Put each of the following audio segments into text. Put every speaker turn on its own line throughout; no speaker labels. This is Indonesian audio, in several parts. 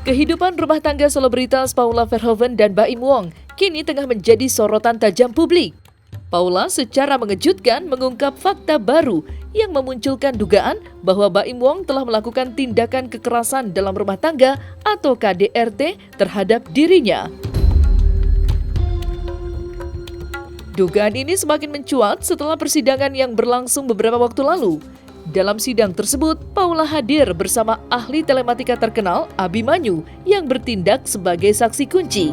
Kehidupan rumah tangga selebritas Paula Verhoeven dan Baim Wong kini tengah menjadi sorotan tajam publik. Paula secara mengejutkan mengungkap fakta baru yang memunculkan dugaan bahwa Baim Wong telah melakukan tindakan kekerasan dalam rumah tangga atau KDRT terhadap dirinya. Dugaan ini semakin mencuat setelah persidangan yang berlangsung beberapa waktu lalu. Dalam sidang tersebut, Paula hadir bersama ahli telematika terkenal Abimanyu yang bertindak sebagai saksi kunci.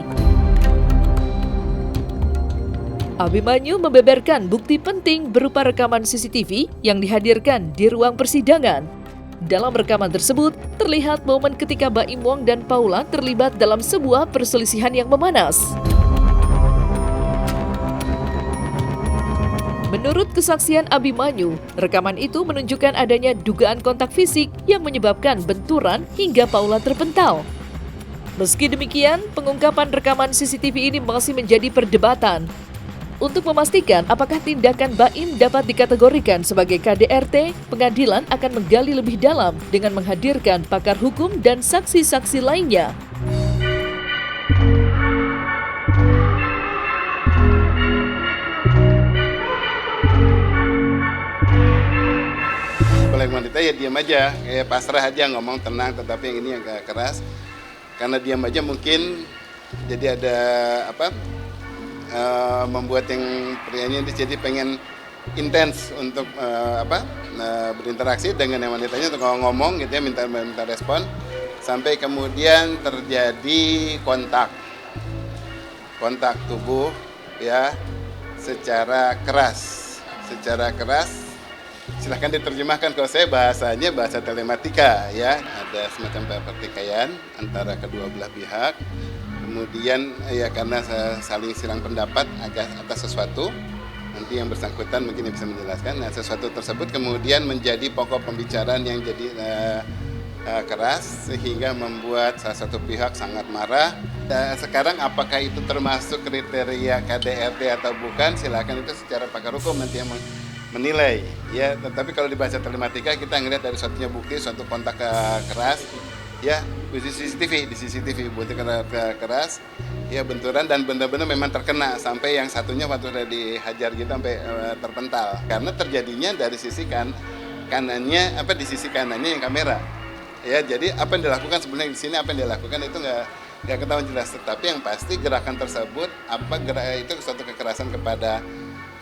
Abimanyu membeberkan bukti penting berupa rekaman CCTV yang dihadirkan di ruang persidangan. Dalam rekaman tersebut, terlihat momen ketika Baim Wong dan Paula terlibat dalam sebuah perselisihan yang memanas. Menurut kesaksian Abimanyu, rekaman itu menunjukkan adanya dugaan kontak fisik yang menyebabkan benturan hingga Paula terpental. Meski demikian, pengungkapan rekaman CCTV ini masih menjadi perdebatan. Untuk memastikan apakah tindakan Baim dapat dikategorikan sebagai KDRT, pengadilan akan menggali lebih dalam dengan menghadirkan pakar hukum dan saksi-saksi lainnya.
Wanita ya diam aja, kayak pasrah aja, ngomong tenang, tetapi yang ini yang agak keras karena diam aja mungkin jadi ada membuat yang prianya jadi pengen intens untuk berinteraksi dengan yang wanitanya untuk ngomong gitu ya, minta respon sampai kemudian terjadi kontak tubuh ya secara keras. Silahkan diterjemahkan, kalau saya bahasanya bahasa telematika ya, ada semacam pertikaian antara kedua belah pihak, kemudian ya karena saling silang pendapat atas sesuatu, nanti yang bersangkutan mungkin bisa menjelaskan, nah sesuatu tersebut kemudian menjadi pokok pembicaraan yang jadi keras sehingga membuat salah satu pihak sangat marah. Sekarang apakah itu termasuk kriteria KDRT atau bukan, silakan itu secara pakar hukum nanti yang menilai ya, tetapi kalau di bahasa telematika kita ngelihat dari suatunya bukti suatu kontak keras ya di CCTV bukti keras ya, benturan dan benar-benar memang terkena sampai yang satunya waktu udah dihajar gitu sampai terpental karena terjadinya dari sisi kanannya di sisi kanannya yang kamera ya, jadi apa yang dilakukan sebenarnya di sini, apa yang dilakukan itu nggak ketahuan jelas, tetapi yang pasti gerakan tersebut itu suatu kekerasan kepada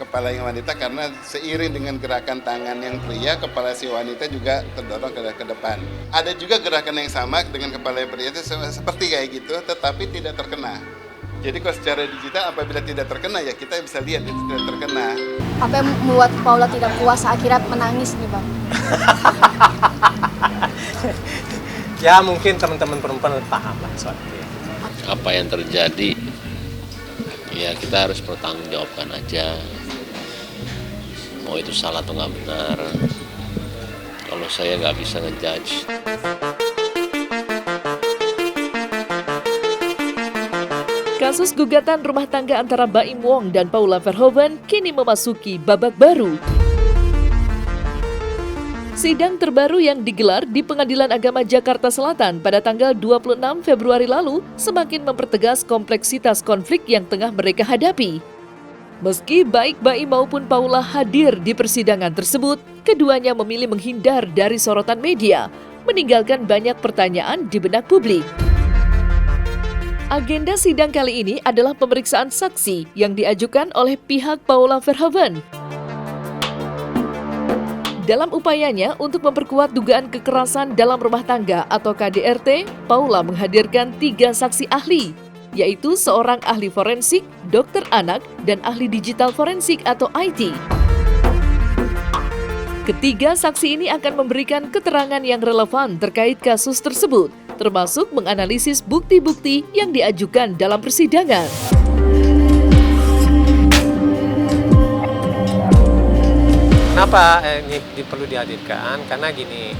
kepala yang wanita karena seiring dengan gerakan tangan yang pria, kepala si wanita juga terdorong ke depan. Ada juga gerakan yang sama dengan kepala yang pria itu seperti kayak gitu, tetapi tidak terkena. Jadi kalau secara digital apabila tidak terkena ya kita bisa lihat itu tidak terkena.
Apa yang membuat Paula tidak puas akhirnya menangis nih Bang?
Ya mungkin teman-teman perempuan paham lah soal itu.
Apa yang terjadi ya kita harus bertanggungjawabkan aja. Mau itu salah atau nggak benar, kalau saya nggak bisa ngejudge.
Kasus gugatan rumah tangga antara Baim Wong dan Paula Verhoeven kini memasuki babak baru. Sidang terbaru yang digelar di Pengadilan Agama Jakarta Selatan pada tanggal 26 Februari lalu semakin mempertegas kompleksitas konflik yang tengah mereka hadapi. Meski baik Baim maupun Paula hadir di persidangan tersebut, keduanya memilih menghindar dari sorotan media, meninggalkan banyak pertanyaan di benak publik. Agenda sidang kali ini adalah pemeriksaan saksi yang diajukan oleh pihak Paula Verhoeven. Dalam upayanya untuk memperkuat dugaan kekerasan dalam rumah tangga atau KDRT, Paula menghadirkan 3 saksi ahli, yaitu seorang ahli forensik, dokter anak, dan ahli digital forensik atau IT. Ketiga saksi ini akan memberikan keterangan yang relevan terkait kasus tersebut, termasuk menganalisis bukti-bukti yang diajukan dalam persidangan.
Kenapa ini perlu dihadirkan? Karena gini,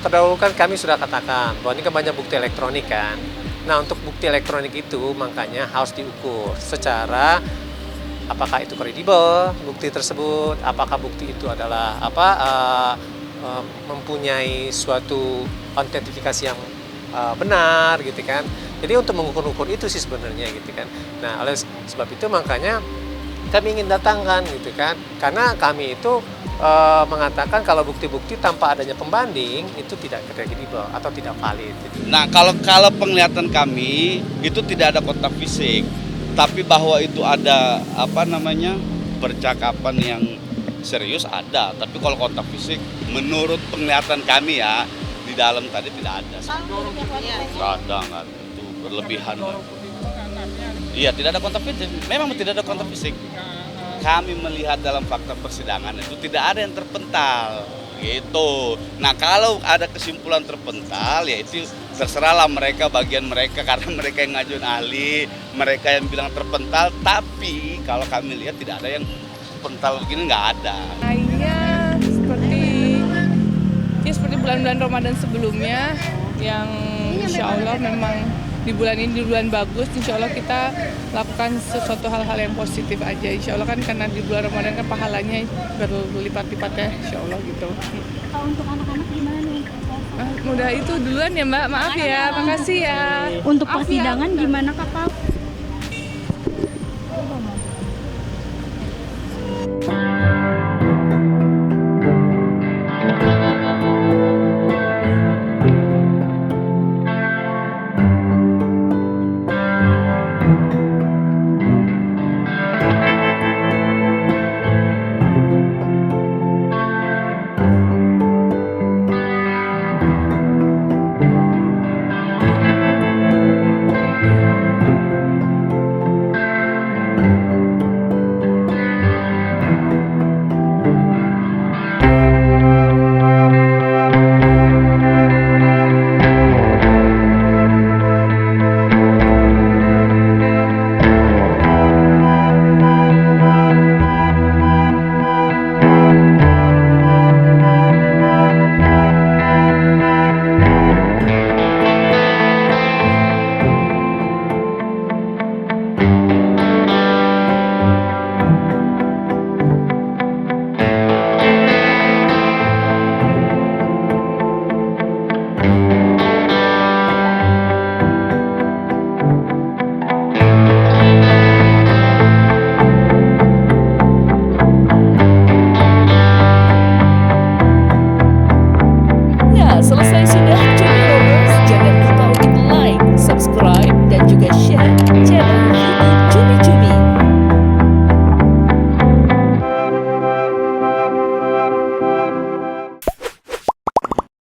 terdahulu kan kami sudah katakan bahwa ini kan banyak bukti elektronik kan. Nah, untuk bukti elektronik itu makanya harus diukur secara apakah itu kredibel bukti tersebut, apakah bukti itu adalah mempunyai suatu autentifikasi yang benar gitu kan. Jadi untuk mengukur-ukur itu sih sebenarnya gitu kan. Nah, oleh sebab itu makanya kami ingin datangkan gitu kan, karena kami itu mengatakan kalau bukti-bukti tanpa adanya pembanding itu tidak kredibel atau tidak valid. Gitu.
Nah, kalau penglihatan kami itu tidak ada kontak fisik, tapi bahwa itu ada percakapan yang serius ada. Tapi kalau kontak fisik, menurut penglihatan kami ya di dalam tadi tidak ada. Nggak ada, itu berlebihan. Iya, tidak ada kontak fisik. Memang tidak ada kontak fisik. Kami melihat dalam fakta persidangan itu tidak ada yang terpental gitu. Nah, kalau ada kesimpulan terpental ya itu terserahlah mereka, bagian mereka, karena mereka yang ngajuin ahli, mereka yang bilang terpental. Tapi kalau kami lihat tidak ada yang terpental begini, nggak ada.
Lainnya seperti bulan-bulan Ramadan sebelumnya yang insya Allah memang di bulan ini, di bulan bagus, insya Allah kita lakukan sesuatu hal-hal yang positif aja. Insya Allah kan karena di bulan Ramadan kan pahalanya berlipat-lipat ya, insya Allah gitu.
Kalau untuk anak-anak gimana nih?
Mudah itu duluan ya Mbak, maaf ya, makasih ya.
Untuk persidangan gimana Kakak?